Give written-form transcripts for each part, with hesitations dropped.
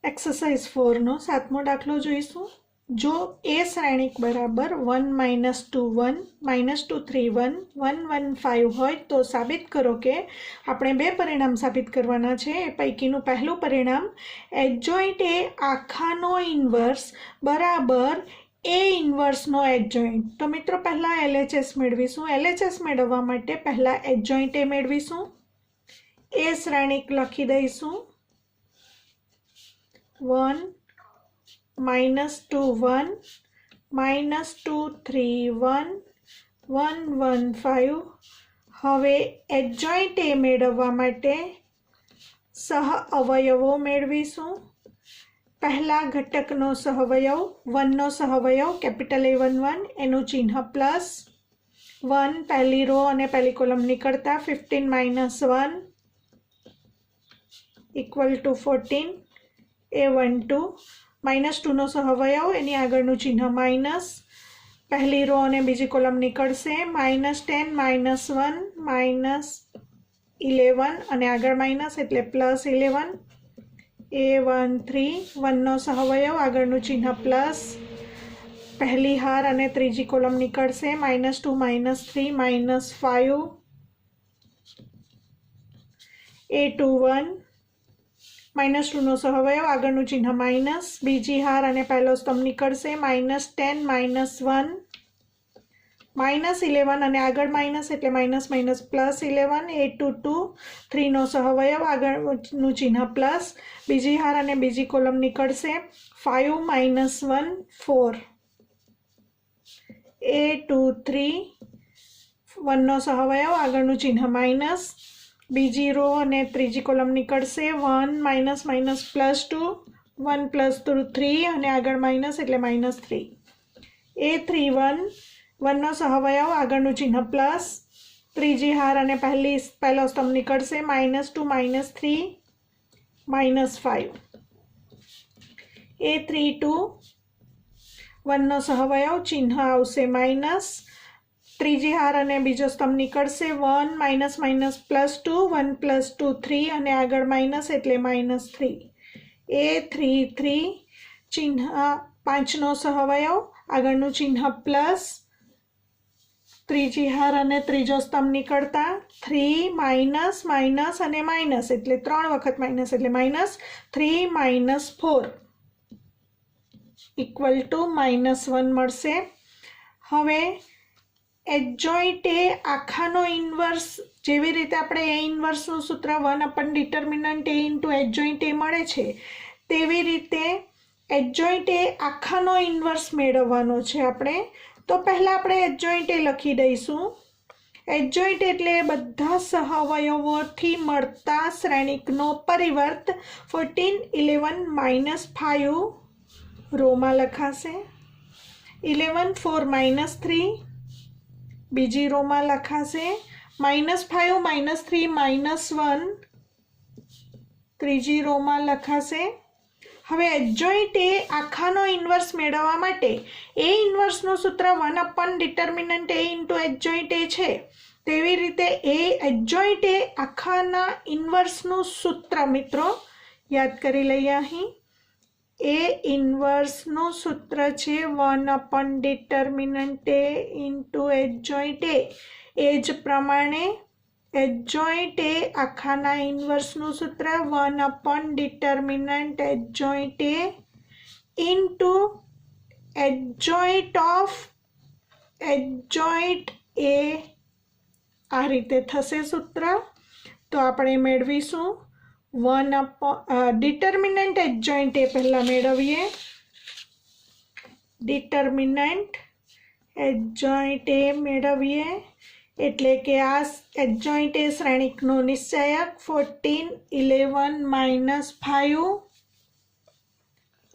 Exercise 4 no 7मो दाखलो जोईशुं। जो ए श्रेणिक बराबर 1 - 2 1 -2 3 1 1 1 5 होय तो साबित करो के आपणे बे परिणाम साबित करवाना छे। ए पैकीनुं पहेलुं परिणाम एडजॉइंट ए आखानो इनवर्स बराबर ए इनवर्स नो एडजॉइंट। तो मित्रों पहला एलएचएस मेळवीशुं। एलएचएस मेळववा माटे पहला एडजॉइंट ए मेळवीशुं। ए श्रेणिक लखी दईशुं 1 -2 1 -2 3 1 1 1 5। हवे एडजॉइंट ए मेळववा माटे सह अवयवो मेळवीशुं। पहला घटकनो सहवयव 1 नो सहवयव कैपिटल A1 1 एनु चिन्ह +1 पहली रो अने पहली कॉलम निकळता 15 - 1 = 14 A1 2 -2 नो सहवयव एनी आगळनुं चिन्ह माइनस पहली रो अने बीजी कॉलम निकळशे -10 -1 -11 अने आगळ माइनस एटले +11 A1 3 1 नो सहवयव आगळनुं चिन्ह प्लस पहली हार अने त्रीजी कॉलम निकळशे -2 -3 -5 A2 1 -2 नो सहवयव आगळनुं चिन्ह माइनस बीजी हार अने पहलो स्तंभ निकळशे -10 -1 -11 अने आगळ माइनस एटले +11 A2 2 3 नो सहवयव आगळनुं चिन्ह प्लस बीजी हार अने बीजी कॉलम निकळशे 5 -1 4 A2 3 1 नो सहवयव आगळनुं चिन्ह माइनस बीजी रो अने त्रीजी कॉलम निकळशे 1 -2 1 + 3 अने आगळ माइनस एटले -3 A3 1 नो सहवयव आगळनुं चिन्ह प्लस त्रीजी हार अने पहलो स्तंभ निकळशे -2 -3 -5 A3 2 1 नो सहवयव चिन्ह आवशे माइनस त्रीजी हार अने बीजो स्तंभ निकळशे 1 -2 1 + 3 अने आगळ माइनस एटले -3 A3 3 चिन्ह 5 नो सहवयव आगळनुं चिन्ह प्लस त्रीजी हार अने त्रीजो स्तंभ निकळता 3 माइनस माइनस अने माइनस एटले 3 वखत माइनस एटले -3 -4 = -1 मळशे। हवे एडजॉइंट ए आखानो इनवर्स जेवी रीते आपणे ए इनवर्सनुं सूत्र 1/डिटर्मिनન્ટ ए इंटू एडजॉइंट ए मळे छे तेवी रीते एडजॉइंट ए आखानो इनवर्स मेळवવાનો छे आपणे। तो पहला आपणे एडजॉइंट ए लखी दईशुं। एडजॉइंट एटले बधा सहअवयवोथी मळता श्रेणिकनो परिवर्त 14 11 -5 रो मां लखाशे 11 4 -3 बीजी रो में लखाशे -5 -3 -1 त्रीजी रो में लखाशे। हवे एडजॉइंट ए आखानो इनवर्स मेळववा माटे ए इनवर्स नुं सूत्र 1/डिटर्मिनન્ટ ए इंटू एडजॉइंट ए छे तेवी रीते ए एडजॉइंट ए आखाना इनवर्स नुं सूत्र मित्रों याद करी लईए। अहीं ए इनवर्स नुं सूत्र छे determinant A into adjoint A. एज प्रमाणे एडजॉइंट ए आखाना इनवर्स नुं सूत्र determinant adjoint A into adjoint of adjoint A आ रीते थशे सूत्र। तो आपणे मेळवीशुं 1 डिटर्मिनન્ટ एडजॉइंट ए पहला मेळवीए। डिटर्मिनન્ટ एडजॉइंट ए मेळवीए एटले के आ एडजॉइंट ए श्रेणिकनो निश्चयक 14 11 -5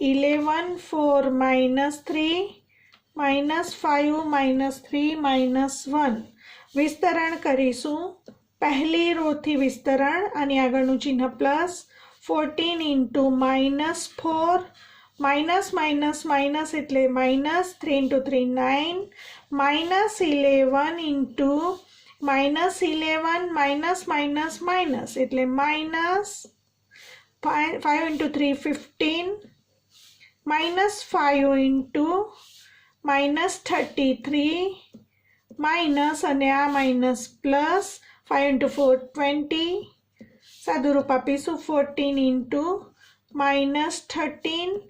11 4 -3 -5 -3 -1 विस्तरण करीशुं। पहली रो थी विस्तरण आनी आगळनुं चिन्ह प्लस 14 × -4 माइनस माइनस माइनस एटले minus 3 × 3 9 -11 into -11 minus minus minus एटले 5 into 3 15 minus 5 into minus 33 minus અને આ minus plus 5 into 4 20 સાદું રૂપ આપીશું 14 into minus 13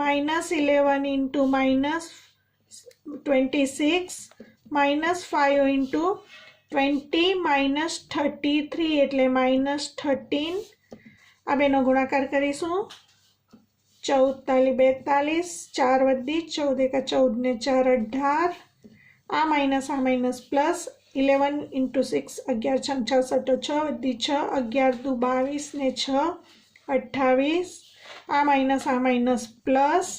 minus 11 into minus 26 minus 5 into 20 minus 33 એટલે minus 13 આ બેનો ગુણાકાર કરીશું 14 તાલી 42 4 વધી 14 એકા 14 ને 4 18 આ માઇનસ પ્લસ 11 into 6 11 6 66 તો 6 વધી 6 11 દુ 22 ને 6 28 આ માઇનસ પ્લસ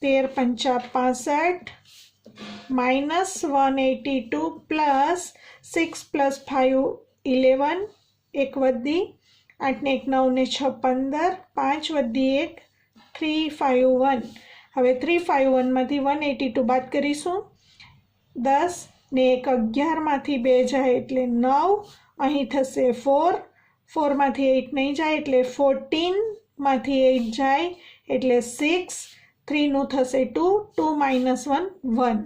13 પંચા 65 minus 182 plus 6 plus 5 11 1 વધી 8 ને 1 9 ને 6 15 5 વધી 1 351 હવે 351 માંથી 182 બાદ કરીશું 10 ને 1 11 માંથી 2 જાય એટલે 9 અહીં થશે 4 4 માંથી 8 નહીં જાય એટલે 14 માંથી 8 જાય એટલે 6 3 નું થશે 2 2 minus 1 1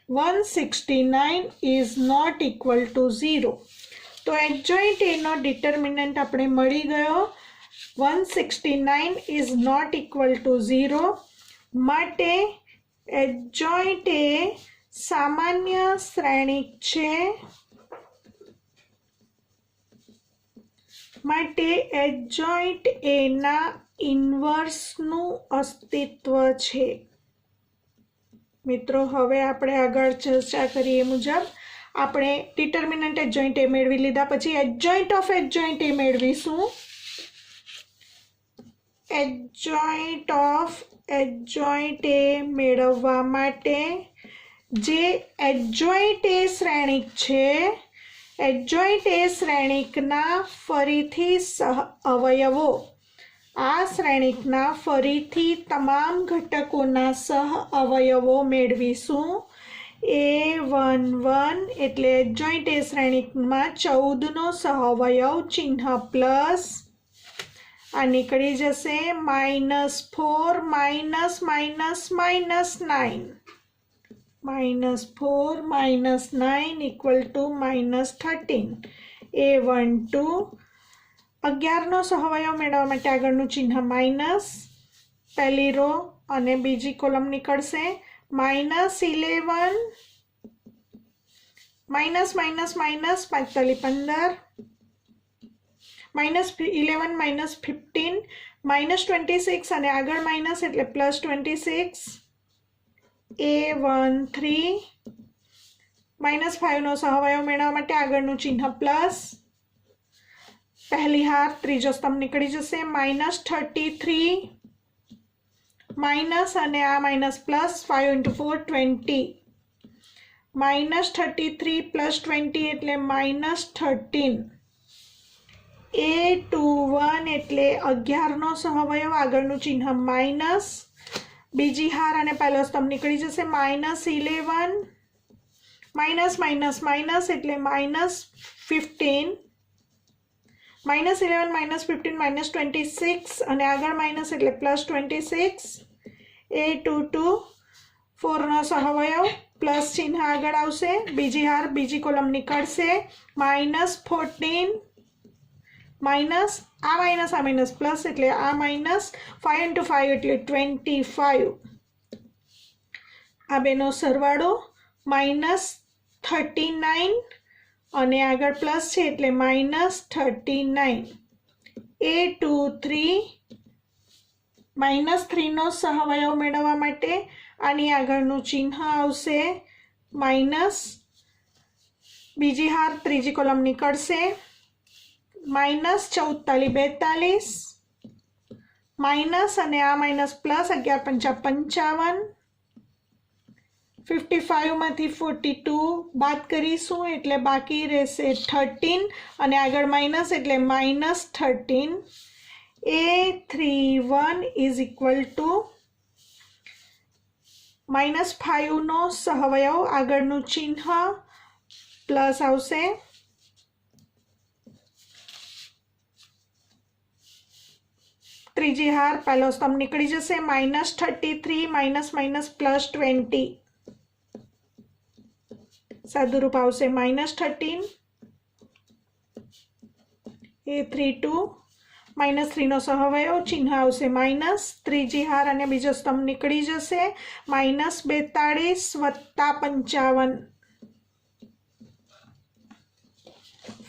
169 is not equal to 0 તો adjoint A નો determinant આપણે મળી ગયો 169 is not equal to 0 માટે adjoint A સામાન્ય શ્રેણિક છે માટે adjoint A ના ઇન્વર્સનું અસ્તિત્વ છે મિત્રો હવે આપણે આગળ ચર્ચા કરીએ મુજબ આપણે ડિટર્મિનન્ટ એડજોઇન્ટ એ મેળવી લીધા પછી એડજોઇન્ટ ઓફ એડજોઇન્ટ એ મેળવીશું એડજોઇન્ટ ઓફ એડજોઇન્ટ એ મેળવવા માટે જે એડજોઇન્ટ એ શ્રેણિક છે એડજોઇન્ટ એ શ્રેણિકના ફરીથી સહ અવયવો આ શ્રેણિકના ફરીથી તમામ ઘટકોના સહ અવયવો મેળવીશું A11 એટલે એડજોઇન્ટ એ શ્રેણિકમાં 14 નો સહ અવયવ ચિહ્ન પ્લસ આ નીકળી જશે -4 માઇનસ 9 equal to -13 A12 11 નો સહવયવ મેળવવા માટે આગળનું ચિહ્ન માઇનસ પહેલી રો અને બીજી કોલમ નીકળશે -11 માઇનસ 5 તાલી 15 -11 -15 -26 અને આગળ માઇનસ એટલે +26 A13 -5 નો સહવયવ મેળવવા માટે આગળનું ચિહ્ન પ્લસ पहली हार त्रीजो स्तंभ निकली जैसे -33 माइनस अने आ माइनस प्लस 5 into 4 20 -33 plus 20 એટલે -13 A21 એટલે 11 નો સહવયવ આગળનું ચિહ્ન માઇનસ બીજી હાર અને પહેલો સ્તંભ નીકળી જશે -11 માઇનસ એટલે -15 -11 -15 -26 અને આગળ માઇનસ એટલે +26 A22 4 નો સહવયવ પ્લસ ચિહ્ન આગળ આવશે બીજી હાર બીજી કોલમ નીકળશે -14 માઇનસ આ માઇનસ પ્લસ એટલે આ માઇનસ 5 into 5 એટલે 25 આ બેનો સરવાળો -39 અને આગળ પ્લસ છે એટલે -39 A23 -3 નો સહવયવ મેળવવા માટે આની આગળનું ચિહ્ન આવશે માઇનસ બીજી હાર ત્રીજી કોલમ નીકળશે -14 તાલી 42 માઇનસ અને આ માઇનસ પ્લસ 11 પંચા 55 55 માંથી 42 બાદ કરીશું એટલે બાકી રહેશે 13 અને આગળ માઇનસ એટલે -13 A31 is equal to -5 નો સહવયવ આગળનું ચિહ્ન પ્લસ આવશે ત્રીજી હાર પહેલો સ્તંભ નીકળી જશે. -33 -20 સાદુરૂપ આવશે -13 A32 -3 નો સહવયવ ચિહ્ન આવશે માઇનસ. ત્રીજી હાર અને બીજો સ્તંભ નીકળી જશે. -42 + 55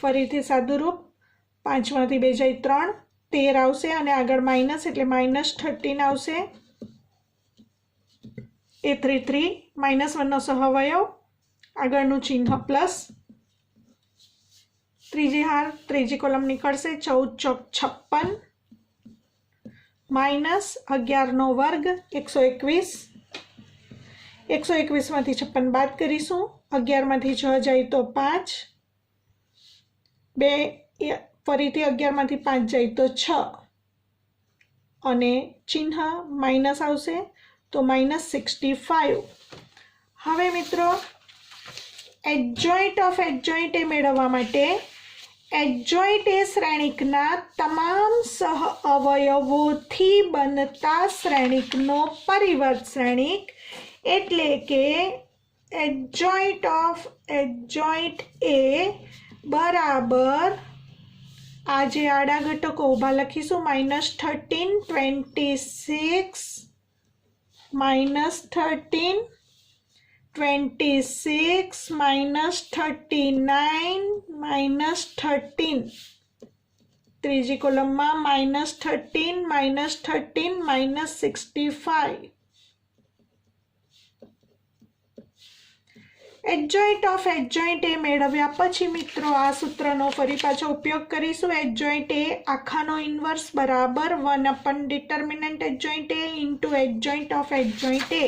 ફરીથી સાદુરૂપ 5 માંથી 2 જાય 3 13 આવશે અને આગળ માઇનસ એટલે -13 આવશે. A33 -1 નો સહવયવ આગળનું ચિહ્ન પ્લસ. ત્રીજી હાર ત્રીજી કોલમ નીકળશે 14 × 56 -11 નો વર્ગ 121. 121 માંથી 56 બાદ કરીશું. 11 માંથી 6 જાય તો 5 2 ફરીથી 11 માંથી 5 જાય તો 6 અને ચિહ્ન માઇનસ આવશે તો -65. હવે મિત્રો એડજોઇન્ટ ઓફ એડજોઇન્ટ એ મેળવવા માટે એડજોઇન્ટ એ શ્રેણિકના તમામ સહ અવયવોથી બનતા શ્રેણિકનો પરિવર્ત શ્રેણિક એટલે કે એડજોઇન્ટ ઓફ એડજોઇન્ટ એ બરાબર આ જે આડા ઘટકો ઊભા લખીશું -13 26 -13 26 -39 -13 ત્રીજી કોલમમાં -13 -13 -65. એડજોઇન્ટ ઓફ એડજોઇન્ટ એ મેળવ્યા પછી મિત્રો આ સૂત્રનો ફરી પાછો ઉપયોગ કરીશું. એડજોઇન્ટ એ આખાનો ઇન્વર્સ બરાબર 1 determinant adjoint A into adjoint of adjoint A.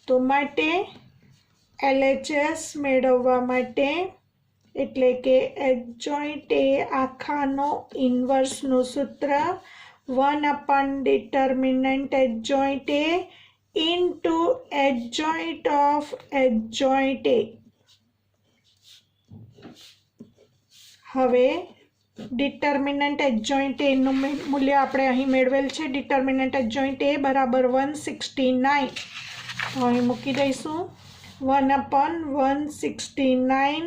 તો માટે LHS મેળવવા માટે એટલે કે એડજોઇન્ટ એ આખાનો ઇન્વર્સનું સૂત્ર 1 determinant adjoint A into adjoint of adjoint A. હવે ડિટર્મિનન્ટ એડજોઇન્ટ એનું મૂલ્ય આપણે અહીં મેળવેલ છે. ડિટર્મિનન્ટ એડજોઇન્ટ એ બરાબર 169. તો અહીં મૂકી દઈશું 1/169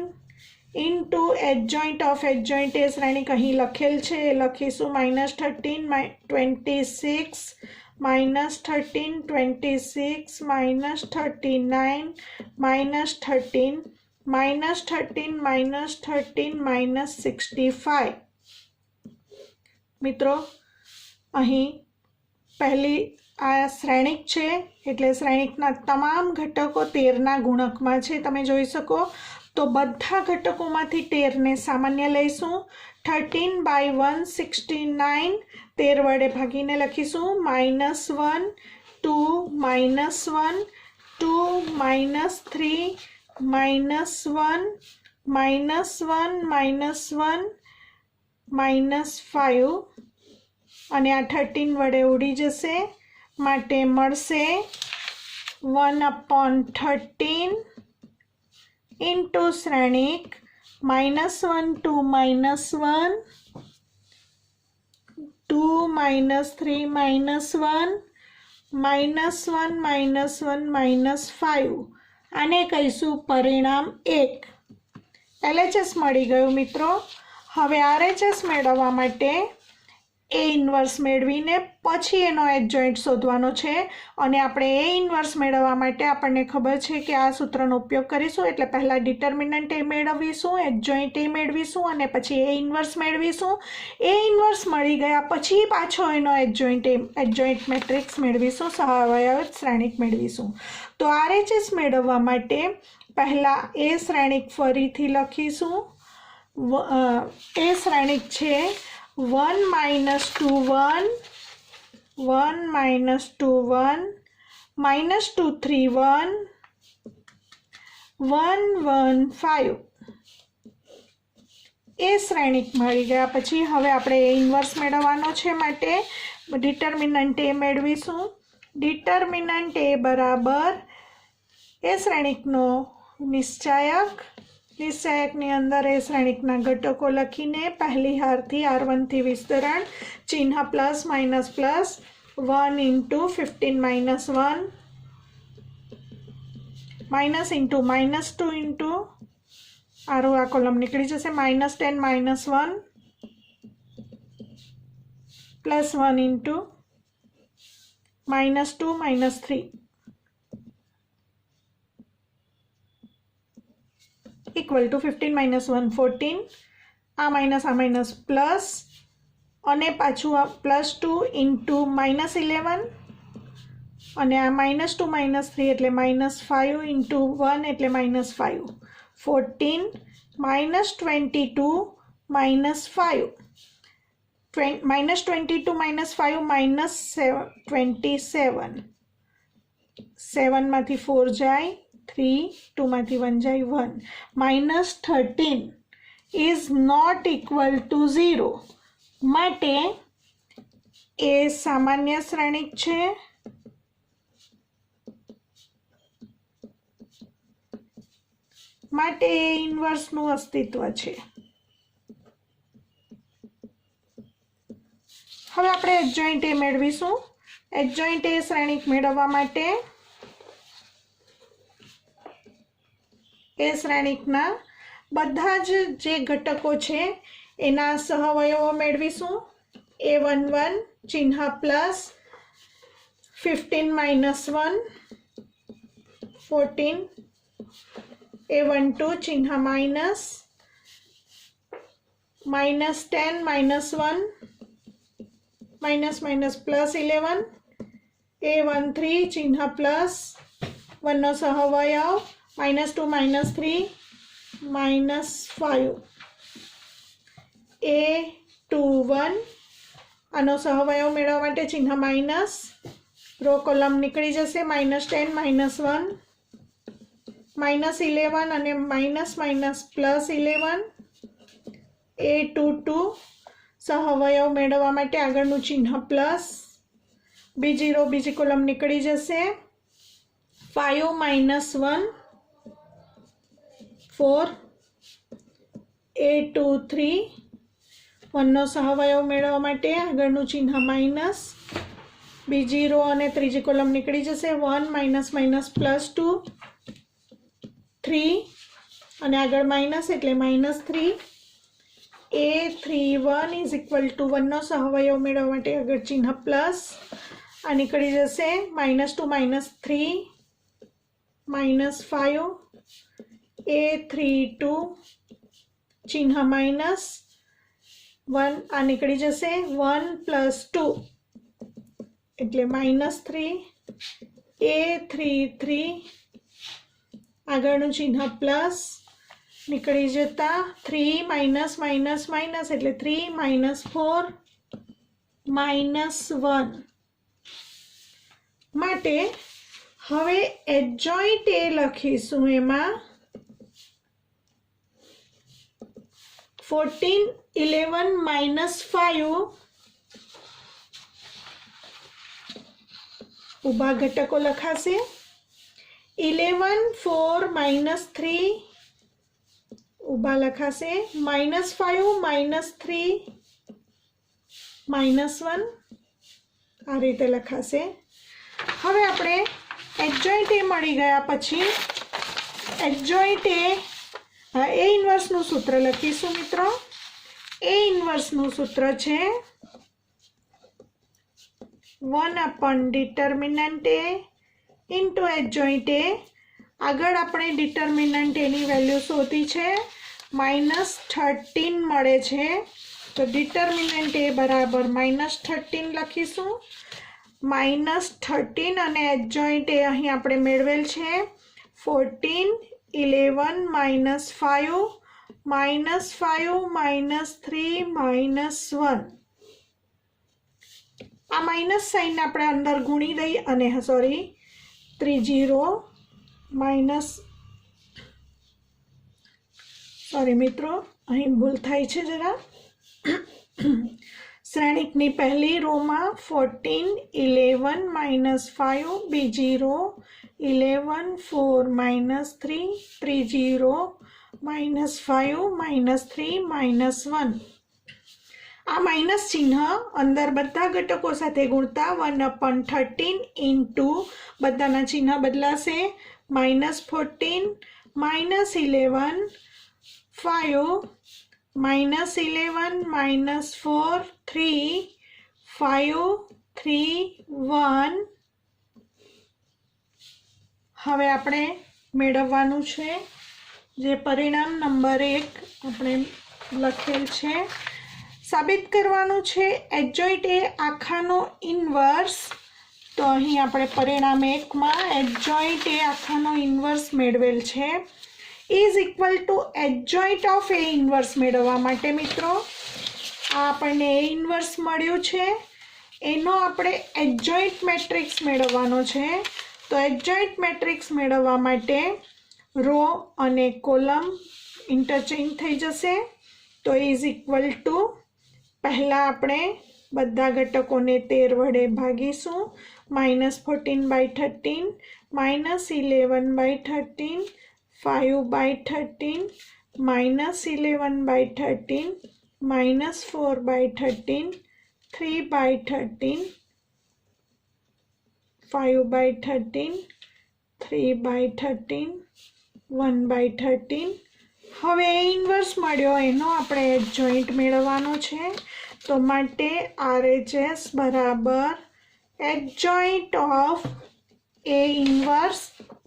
ઇન્ટુ એડજોઇન્ટ ઓફ એડજોઇન્ટ એ શ્રેણિક અહીં લખેલ છે એ લખીશું -13 26 -13 26 -39 -13 -13 -65. મિત્રો અહીં પહેલી આ શ્રેણિક છે એટલે શ્રેણિકના તમામ ઘટકો 13ના ગુણકમાં છે. તમે જોઈ શકો તો બધા ઘટકોમાંથી 13ને સામાન્ય લઈશું. 13/169 13 વડે ભાગીને લખીશું -1 2 -1 2 -3 -1 -1 -5 અને આ 13 વડે ઉડી જશે માટે મળશે 1/13 ઇન્ટુ શ્રેણિક -1 2 -1 2 -3 -1 -1 -5 આને કહીશું પરિણામ 1. LHS મળી ગયું મિત્રો. હવે RHS મેળવવા માટે એ ઇન્વર્સ મેળવીને પછી એનો એડજોઇન્ટ શોધવાનો છે અને આપણે એ ઇન્વર્સ મેળવવા માટે આપણને ખબર છે કે આ સૂત્રનો ઉપયોગ કરીશું. એટલે પહેલાં ડિટર્મિનન્ટ એ મેળવીશું, એડજોઇન્ટ એ મેળવીશું અને પછી એ ઇન્વર્સ મેળવીશું. એ ઇન્વર્સ મળી ગયા પછી પાછો એનો એડજોઇન્ટ મેટ્રિક્સ મેળવીશું, સહાયક શ્રેણિક મેળવીશું. તો RHS મેળવવા માટે પહેલાં એ શ્રેણિક ફરીથી લખીશું. એ શ્રેણિક છે 1 - 2 1 1 - 2 1 -2 3 1 1 1 5. એ શ્રેણિક મળી ગયા પછી હવે આપણે એ ઇન્વર્સ મેળવવાનો છે માટે ડિટર્મિનન્ટ એ મેળવીશું. ડિટર્મિનન્ટ એ બરાબર એ શ્રેણિકનો નિશ્ચાયક નિશ્ચાયકની અંદર એ શ્રેણિકના ઘટકો લખીને પહેલી હારથી R1 થી વિસ્તરણ, ચિહ્ન plus minus plus 1 into 15 minus 1 minus into minus 2 into આ કોલમ નીકળી જશે, -10 minus 1 plus 1 into -2 minus 3 equal to 15 minus 1 14, આ માઇનસ પ્લસ અને પાછું આ +2 ઇન્ટુ -11 અને આ -2 માઇનસ 3 એટલે -5 ઇન્ટુ 1 એટલે -5, 14 -22 -5, -22 -5 -27, 7 માંથી 4 જાય 3, 2 માંથી 1 જાય 1, -13 ઇઝ નોટ ઇક્વલ ટુ 0 માટે એ સામાન્ય શ્રેણિક છે માટે એ ઇન્વર્સનું અસ્તિત્વ છે. હવે આપણે એડજોઇન્ટ એ મેળવીશું. એડજોઇન્ટ એ શ્રેણિક મેળવવા માટે એ શ્રેણિકના બધા જ જે ઘટકો છે એના સહવયવો મેળવીશું. A11 ચિહ્ન પ્લસ 15 માઇનસ 1 14, A12 ચિહ્ન minus -10 minus 1 minus plus 11, A13 ચિહ્ન પ્લસ 1 નો સહવયવ -2 માઇનસ 3 -5, A21 આનો સહવયવ મેળવવા માટે ચિહ્ન માઇનસ, રો કોલમ નીકળી જશે, -10 માઇનસ 1 -11 અને માઇનસ પ્લસ 11, A22 સહવયવ મેળવવા માટે આગળનું ચિહ્ન પ્લસ, બીજી રો બીજી કોલમ નીકળી જશે, 5 માઇનસ 1 4, A23 1 નો સહવયવ મેળવવા માટે આગળનું ચિહ્ન માઇનસ, બીજી રો અને ત્રીજી કોલમ નીકળી જશે, 1 માઇનસ પ્લસ 2 3 અને આગળ માઇનસ એટલે -3, A31 ઇઝ ઇક્વલ ટુ 1 નો સહવયવ મેળવવા માટે આગળ ચિહ્ન પ્લસ, આ નીકળી જશે, -2 માઇનસ 3 -5, A32 ચિહ્ન માઇનસ 1 આ નીકળી જશે, 1 + 2 એટલે -3, A33 આગળનું ચિહ્ન પ્લસ નીકળી જતા 3 માઇનસ એટલે 3 -4 -1 માટે હવે એડજોઇન્ટ એ લખીશું. એમાં 14 11 -5 ઊભા ઘટકો લખાશે, 11 4 -3 ઊભા લખાશે, -5 -3 -1 આ રીતે લખાશે. હવે આપણે એડજોઇન્ટ એ મળી ગયા પછી એડજોઇન્ટ એ ઇન્વર્સનું સૂત્ર લખીશું મિત્રો. એ ઇન્વર્સનું સૂત્ર છે 1/determinant A ઇન્ટુ એડજોઇન્ટ એ. આગળ આપણે ડિટર્મિનન્ટ એની વેલ્યુ શોધી છે, -13 મળે છે, તો ડિટર્મિનન્ટ એ બરાબર -13 લખીશું. -13 અને એડજોઇન્ટ એ અહીં આપણે મેળવેલ છે 14 11 -5 -3 -1. આ માઇનસ સાઇન આપણે અંદર ગુણી દઈ અને ત્રીજી રો મિત્રો અહીં ભૂલ થાય છે જરા. શ્રેણિકની પહેલી રોમાં 14 11 -5, બીજી રો 11 4 -3, ત્રીજી રો -5 -3 -1 આ માઇનસ ચિહ્ન અંદર બધા ઘટકો સાથે ગુણતા 1/13 ઇન્ટુ બધાના ચિહ્ન બદલાશે -14 -11 5 -11 -4 3 5 3 1 હવે આપણે મેળવવાનું છે જે પરિણામ નંબર 1 આપણે લખેલ છે સાબિત કરવાનું છે એડજોઇન્ટ એ આખાનો ઇન્વર્સ તો અહીં આપણે પરિણામ 1 માં એડજોઇન્ટ એ આખાનો ઇન્વર્સ મેળવેલ છે is equal two adjoint of A inverse મેળવવા માટે મિત્રો આ આપણને એ ઇન્વર્સ મળ્યું છે એનો આપણે એડજોઇન્ટ મેટ્રિક્સ મેળવવાનો છે તો એડજોઇન્ટ મેટ્રિક્સ મેળવવા માટે રો અને કોલમ ઇન્ટરચેન્જ થઈ જશે તો ઇઝ ઇક્વલ ટુ પહેલાં આપણે બધા ઘટકોને 13 વડે ભાગીશું -14/13 -11/13 5/13 -11/13 -4/13 3/13 5/13 3/13 1/13 હવે એ ઇન્વર્સ મળ્યો એનો આપણે એડજોઇન્ટ મેળવવાનો છે તો માટે RHS બરાબર એડજોઇન્ટ ઓફ એ ઇન્વર્સ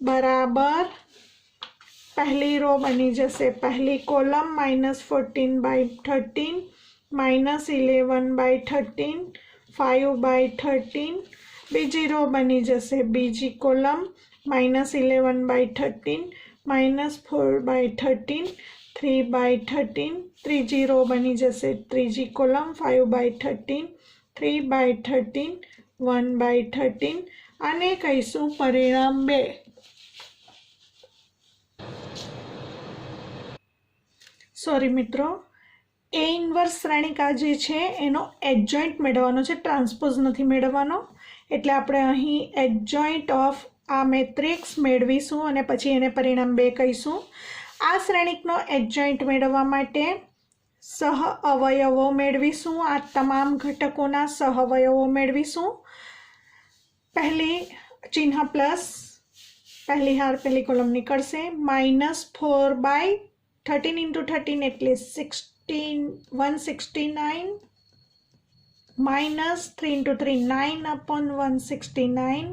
બરાબર પહેલી રો બની જશે પહેલી કોલમ -14/13 -11/13 5/13 બીજી રો બની જશે બીજી કોલમ -11/13 -4/13 3/13 ત્રીજી રો બની જશે ત્રીજી કોલમ 5/13 3/13 1/13 આને કહીશું પરિણામ 2 સોરી મિત્રો એ ઇન્વર્સ શ્રેણિકા જે છે એનો એડજોઇન્ટ મેળવવાનો છે ટ્રાન્સપોઝ નથી મેળવવાનો એટલે આપણે અહીં એડજોઇન્ટ ઓફ આ મેટ્રિક્સ મેળવીશું અને પછી એને પરિણામ 2 કહીશું આ શ્રેણિકનો એડજોઇન્ટ મેળવવા માટે સહ અવયવો મેળવીશું આ તમામ ઘટકોના સહ અવયવો મેળવીશું પહેલી ચિહ્ન પ્લસ પહેલી હાર પહેલી કોલમ નીકળશે -4/13 × 13 એટલે 169 -3 × 3 9/169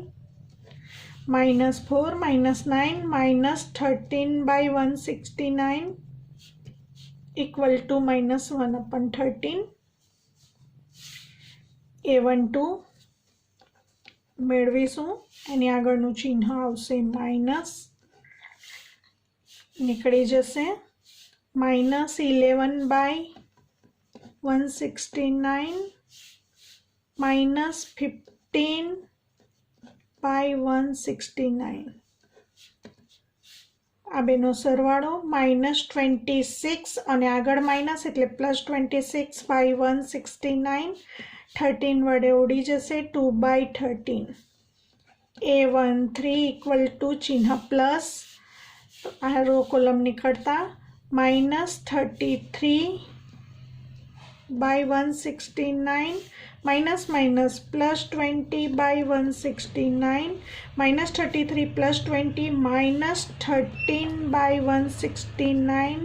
-4 -9 -13/169 equal to -1/13 A12 મેળવીશું એની આગળનું ચિહ્ન આવશે માઇનસ નીકળી જશે -11/169 -15/169 આ બેનો સરવાળો -26 અને આગળ માઇનસ એટલે +26/169 13 વડે ઉડી જશે 2/13 A13 equal to ચિહ્ન પ્લસ આ રો કોલમ નીકળતા -33/169 minus +20/169 -33 +20 -13/169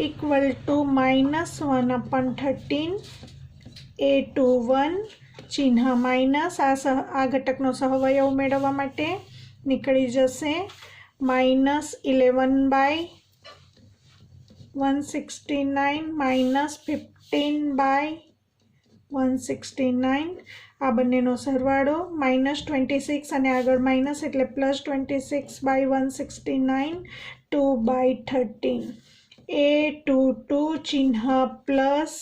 equal to -1/13 A21 ચિહ્ન માઇનસ આ ઘટકનો સહવયવ મેળવવા માટે નીકળી જશે -11/169 -15/169 આ બંનેનો સરવાળો -26 અને આગળ માઇનસ એટલે +26/169 2/13 A22 ચિહ્ન પ્લસ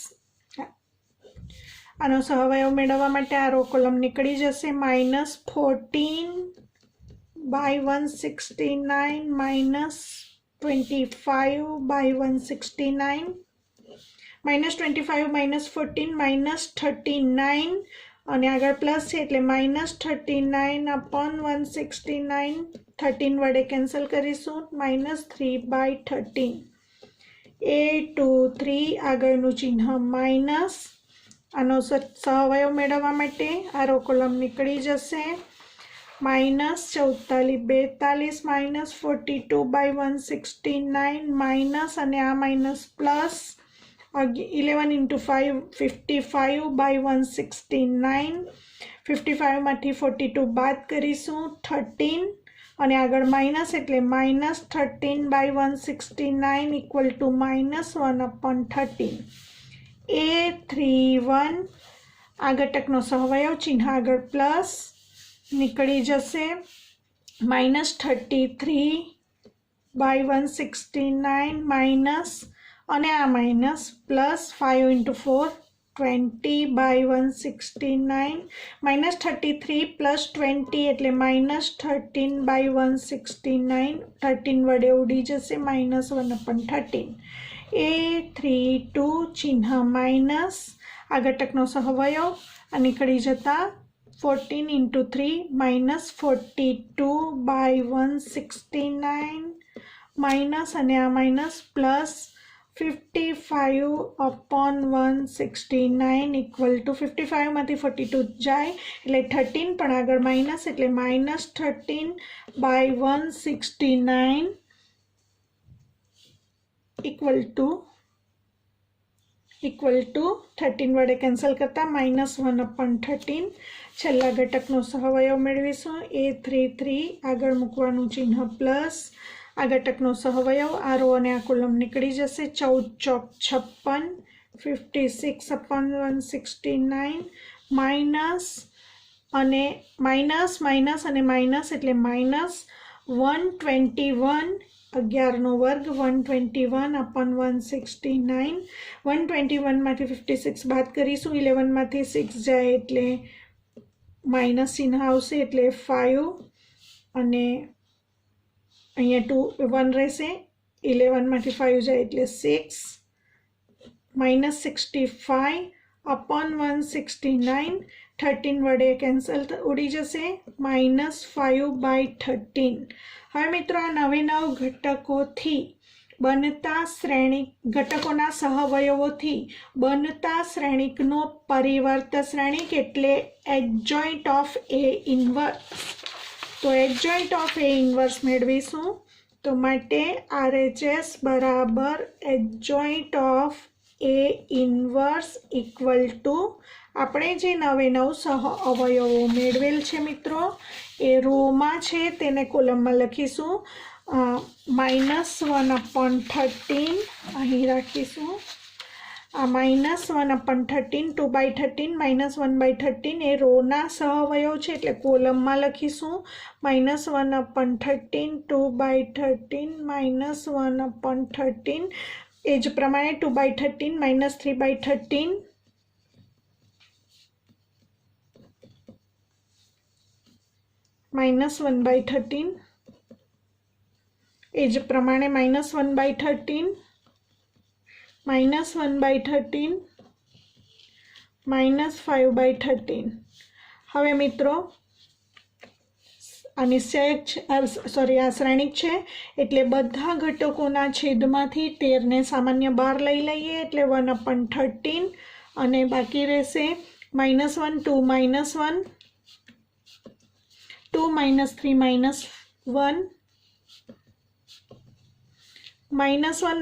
આનો સહવયવ મેળવવા માટે આ રો કોલમ નીકળી જશે -14/169 -25/169 -25 -14 -39 અને આગળ પ્લસ છે એટલે -39/169 13 વડે કેન્સલ કરીશું -3/13 A23 આગળનું ચિહ્ન માઇનસ, આનો સહવયવ મેળવવા માટે આ રો કોલમ નીકળી જશે. માઇનસ 44 42 માઇનસ 42/169 માઇનસ અને આ માઇનસ પ્લસ 11 × 5 55/169. 55 માંથી 42 બાદ કરીશું 13 અને આગળ માઇનસ એટલે માઇનસ 13/169 ઇક્વલ ટુ -1/13. A31 આ ઘટકનો સહવયવ ચિહ્ન આગળ પ્લસ નીકળી જશે. -33/169 માઇનસ અને આ માઇનસ પ્લસ 5 × 4 20/169 -33 + 20 એટલે -13/169. 13 વડે ઉડી જશે -1/13. A32 ચિહ્ન માઇનસ આ ઘટકનો સહવયવ આ નીકળી જતા 14 × 3 -42/169 માઇનસ અને આ માઇનસ પ્લસ 55/169 ઇક્વલ ટુ 55 માંથી 42 જાય એટલે 13 પણ આગળ માઇનસ એટલે -13/169 ઇક્વલ ટુ 13 વડે કેન્સલ કરતા -1/13. છેલ્લા ઘટકનો સહવયવ મેળવીશું. A33 આગળ મૂકવાનું ચિહ્ન પ્લસ આ ઘટકનો સહવયવ આ રો અને આ કોલમ નીકળી જશે. 14 56 56/169 માઇનસ અને માઇનસ એટલે -121 11નો વર્ગ 121/169. 121 માંથી 56 બાદ કરીશું. 11 માંથી 6 જાય એટલે માઇનસ ચિહ્ન આવશે એટલે 5 અને અહીંયા 1 રહેશે. 11 માંથી 5 જાય એટલે 6 -65/169. 13 વડે કેન્સલ ઉડી જશે -5/13. હવે મિત્રો આ નવે નવ ઘટકોથી બનતા શ્રેણિક ઘટકોના સહવયવોથી બનતા શ્રેણિકનો પરિવર્ત શ્રેણિક એટલે એડજોઇન્ટ ઓફ A ઇન્વર્સ. તો એડજોઇન્ટ ઓફ A ઇન્વર્સ મેળવીશું. તો માટે RHS બરાબર adjoint of A inverse equal to આપણે જે નવે નવ સહ અવયવો મેળવેલ છે મિત્રો એ રોમાં છે તેને કોલમમાં લખીશું. -1/13 અહીં રાખીશું. આ -1/13 2/13 -1/13 એ રોના સહવયવ છે એટલે કોલમમાં લખીશું. -1/13 2/13 -1/13 એ જ પ્રમાણે 2/13 -3/13 -1/13 એ જ પ્રમાણે -1/13 -1/13 -5/13. હવે મિત્રો આ નિશ્ચયક આ શ્રેણિક છે એટલે બધા ઘટકોના છેદમાંથી 13ને સામાન્ય બહાર લઈ લઈએ એટલે 1/13 અને બાકી રહેશે -1 2 -1 2 - 3 -1 -1 -1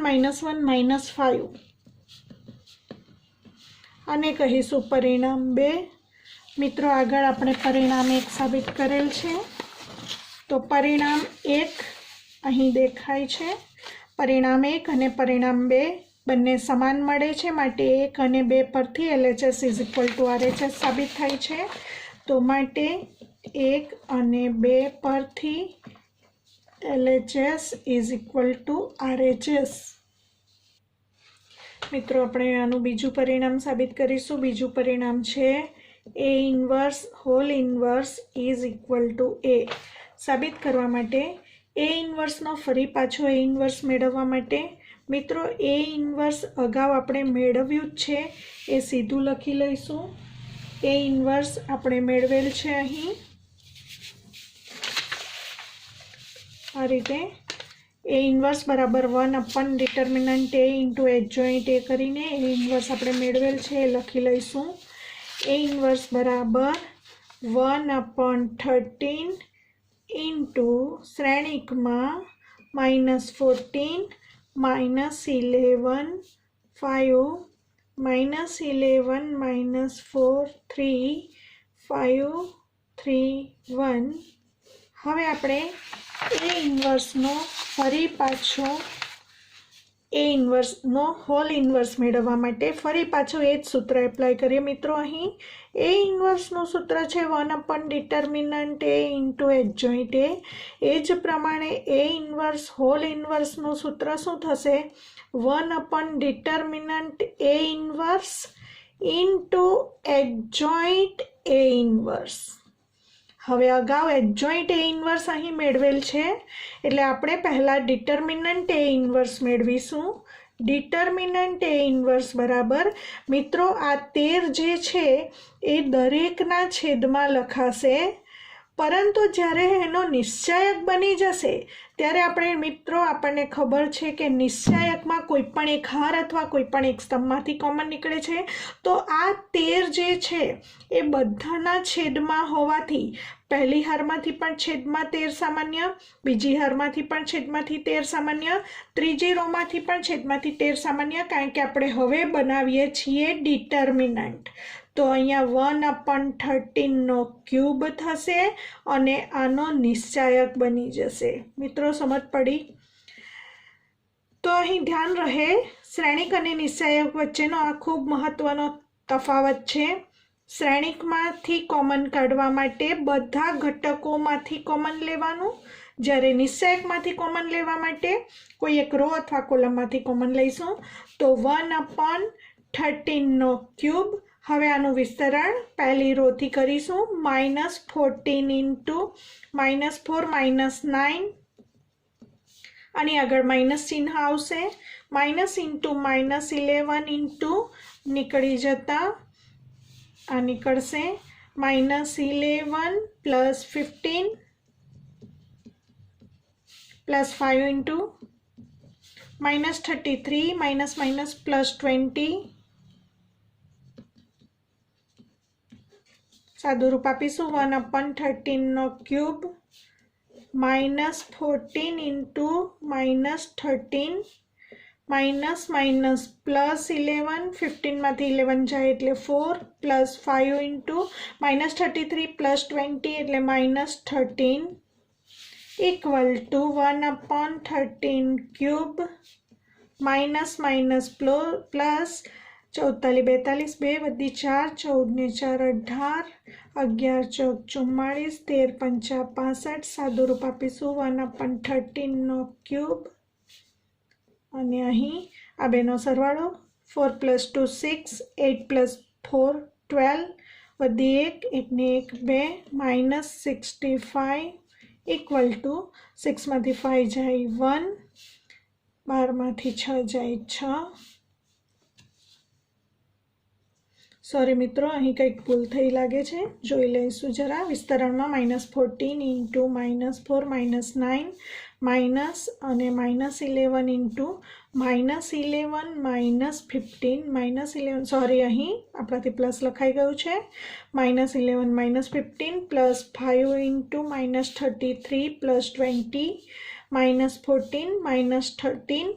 -5 આને કહીશું પરિણામ 2. મિત્રો આગળ આપણે પરિણામ 1 સાબિત કરેલ છે તો પરિણામ 1 અહીં દેખાય છે. પરિણામ 1 અને પરિણામ 2 બંને સમાન મળે છે માટે 1 અને 2 પરથી LHS = RHS સાબિત થાય છે. તો માટે 1 અને 2 પરથી LHS = RHS. મિત્રો આપણે આનું બીજું પરિણામ સાબિત કરીશું. બીજું પરિણામ છે A inverse whole inverse = A. સાબિત કરવા માટે A ઇન્વર્સનો ફરી પાછો A ઇન્વર્સ મેળવવા માટે મિત્રો A ઇન્વર્સ અગાઉ આપણે મેળવ્યું જ છે એ સીધું લખી લઈશું. A ઇન્વર્સ આપણે મેળવેલ છે અહીં આ રીતે. ए इनवर्स बराबर 1/डिटर्मिनન્ટ ए इंटू एडजॉइंट ए करीने ए इनवर्स આપણે મેળવેલ છે એ લખી લઈશું. ए इनवर्स बराबर 1/13 इंटू श्रेणिकમાં -14 -11 5 -11 -4 3 5 3 1. હવે આપણે એ ઇન્વર્સનો ફરી પાછો એ ઇન્વર્સનો હોલ ઇન્વર્સ મેળવવા માટે ફરી પાછો એ જ સૂત્ર એપ્લાય કરીએ મિત્રો. અહીં એ ઇન્વર્સનું સૂત્ર છે 1/डिटर्मिनન્ટ એ ઇન્ટુ એડજોઇન્ટ એ. એ જ પ્રમાણે એ ઇન્વર્સ હોલ ઇન્વર્સનું સૂત્ર શું થશે? 1/डिटर्मिनન્ટ એ inverse into adjoint A inverse. હવે અગાઉ એડજોઇન્ટ એ ઇન્વર્સ અહીં મેળવેલ છે એટલે આપણે પહેલાં ડિટર્મિનન્ટ એ ઇન્વર્સ મેળવીશું. ડિટર્મિનન્ટ એ ઇન્વર્સ બરાબર મિત્રો આ 13 જે છે એ દરેકના છેદમાં લખાશે, પરંતુ જ્યારે એનો નિશ્ચાયક બની જશે ત્યારે આપણને ખબર છે કે નિશ્ચાયકમાં કોઈ પણ એક હાર અથવા કોઈ પણ એક સ્તંભમાંથી કોમન નીકળે છે. તો આ 13 જે છે એ બધાના છેદમાં હોવાથી પહેલી હારમાંથી પણ છેદમાં 13 સામાન્ય, બીજી હારમાંથી પણ છેદમાંથી 13 સામાન્ય, ત્રીજી રોમાંથી પણ છેદમાંથી 13 સામાન્ય, કારણ કે આપણે હવે બનાવીએ છીએ ડિટર્મિનન્ટ. તો અહીંયા 1/13નો ક્યુબ થશે અને આનો નિશ્ચાયક બની જશે. મિત્રો સમજ પડી? તો અહીં ધ્યાન રહે, શ્રેણિક અને નિશ્ચાયક વચ્ચેનો આ ખૂબ મહત્વનો તફાવત છે. શ્રેણિકમાંથી કોમન કાઢવા માટે બધા ઘટકોમાંથી કોમન લેવાનું, જ્યારે નિશ્ચાયકમાંથી કોમન લેવા માટે કોઈ એક રો અથવા કોલમમાંથી કોમન લઈશું. તો 1/13નો ક્યુબ. હવે આનું વિસ્તરણ પહેલી રોથી કરીશું. -14 ઇન્ટુ -4 -9, આની આગળ માઇનસ ચિહ્ન આવશે. માઇનસ ઇન્ટુ -11 ઇન્ટુ નીકળી જતા આ નીકળશે -11 + 15 +5 ઇન્ટુ -33 +20. સાદું રૂપ આપીશું. 1/13નો ક્યુબ -14 ઇન્ટુ -13 -11 15માંથી 11 જાય એટલે 4 +5 ઇન્ટુ -33 +20 એટલે -13 ઇક્વલ ટુ 1/13 ક્યુબ પ્લસ 14 42 2 વધી 4 14 ને 4 18 11 14 44 13 5 65. સાદું રૂપ આપીશું 1/13નો ક્યુબ અને અહીં આ બેનો સરવાળો 4 + 2 6 8 + 4 12 વધી 1 1 ને 1 2 -65 ઇક્વલ ટુ 6માંથી 5 જાય 1 12માંથી 6 જાય 6. સોરી મિત્રો, અહીં કંઈક ભૂલ થઈ લાગે છે, જોઈ લઈશું જરા. વિસ્તરણમાં -14 ઇન્ટુ -4 -9 માઇનસ અને -11 ઇન્ટુ -11 -15 -11 સોરી અહીં આપણાથી પ્લસ લખાઈ ગયું છે. -11 -15 +5 ઇન્ટુ -33 +20 -14 -13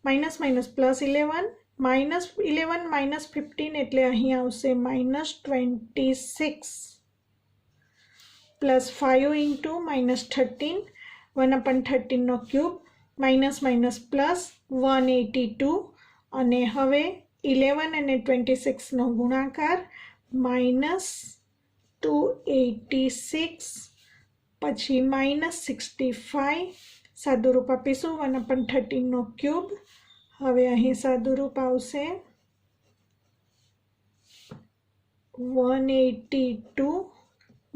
+11 -11 -15 એટલે અહીં આવશે -26 +5 ઇન્ટુ -13 1/13નો ક્યુબ +182 અને હવે 11 અને 26નો ગુણાકાર -286 પછી -65. સાદું રૂપ આપીશું 1/13નો ક્યુબ. હવે અહીં સાદું રૂપ આવશે 182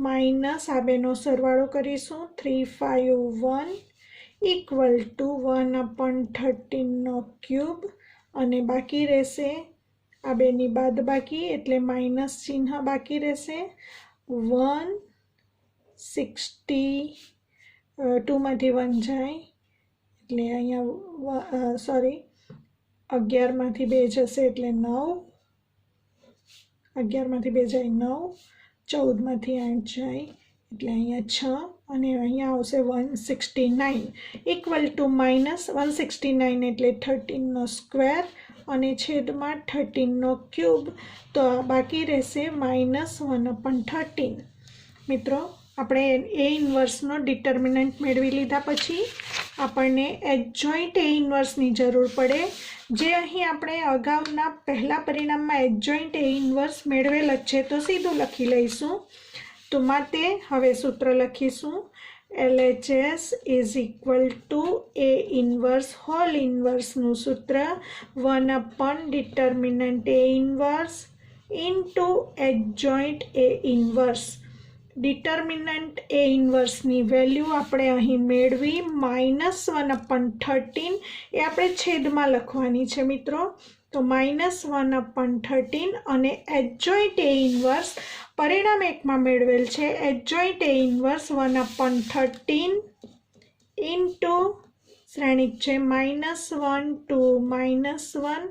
માઇનસ આ બેનો સરવાળો કરીશું 351 ઇક્વલ ટુ 1/13નો ક્યુબ અને બાકી રહેશે આ બેની બાદ બાકી એટલે માઇનસ ચિહ્ન બાકી રહેશે 162 માંથી 1 જાય એટલે અહીંયા સોરી 11માંથી 2 જશે એટલે 9, 11માંથી 2 જાય 9, 14માંથી 8 જાય એટલે અહીંયા 6 અને અહીંયા આવશે 169 ઇક્વલ ટુ માઇનસ 169 એટલે 13નો સ્ક્વેર અને છેદમાં 13નો ક્યુબ. તો બાકી રહેશે -1/13. મિત્રો આપણે એ ઇન્વર્સનો ડિટર્મિનન્ટ મેળવી લીધા પછી આપણને એડજોઇન્ટ એ ઇન્વર્સની જરૂર પડે, જે અહીં આપણે અગાઉના પહેલા પરિણામમાં એડજોઇન્ટ એ ઇન્વર્સ મેળવેલ જ છે, તો સીધું લખી લઈશું. તો માટે હવે સૂત્ર લખીશું LHS is equal to A inverse whole ઇન્વર્સનું સૂત્ર 1/, determinant A inverse into adjoint A inverse. Determinant A ઇન્વર્સની વેલ્યુ આપણે અહીં મેળવી -1/13, એ આપણે છેદમાં લખવાની છે મિત્રો. તો -1/13 અને એડજોઇન્ટ એ ઇન્વર્સ પરિણામ એકમાં મેળવેલ છે. એડજોઇન્ટ એ ઇન્વર્સ 1/13 ઇન્ટુ શ્રેણિક છે -1 2 -1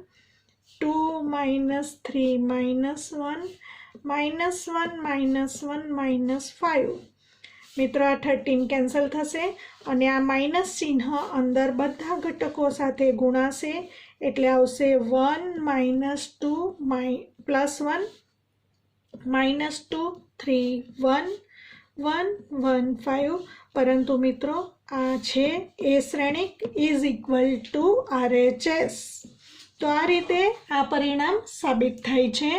2 -3 -1 -1 -5. મિત્રો આ 13 કેન્સલ થશે અને આ માઇનસ ચિહ્ન અંદર બધા ઘટકો સાથે ગુણાશે એટલે આવશે 1 -2 +1 -2 3 1 1 1 5. પરંતુ મિત્રો આ છે એ શ્રેણિક ઇઝ ઇક્વલ ટુ RHS. તો આ રીતે આ પરિણામ સાબિત થાય છે.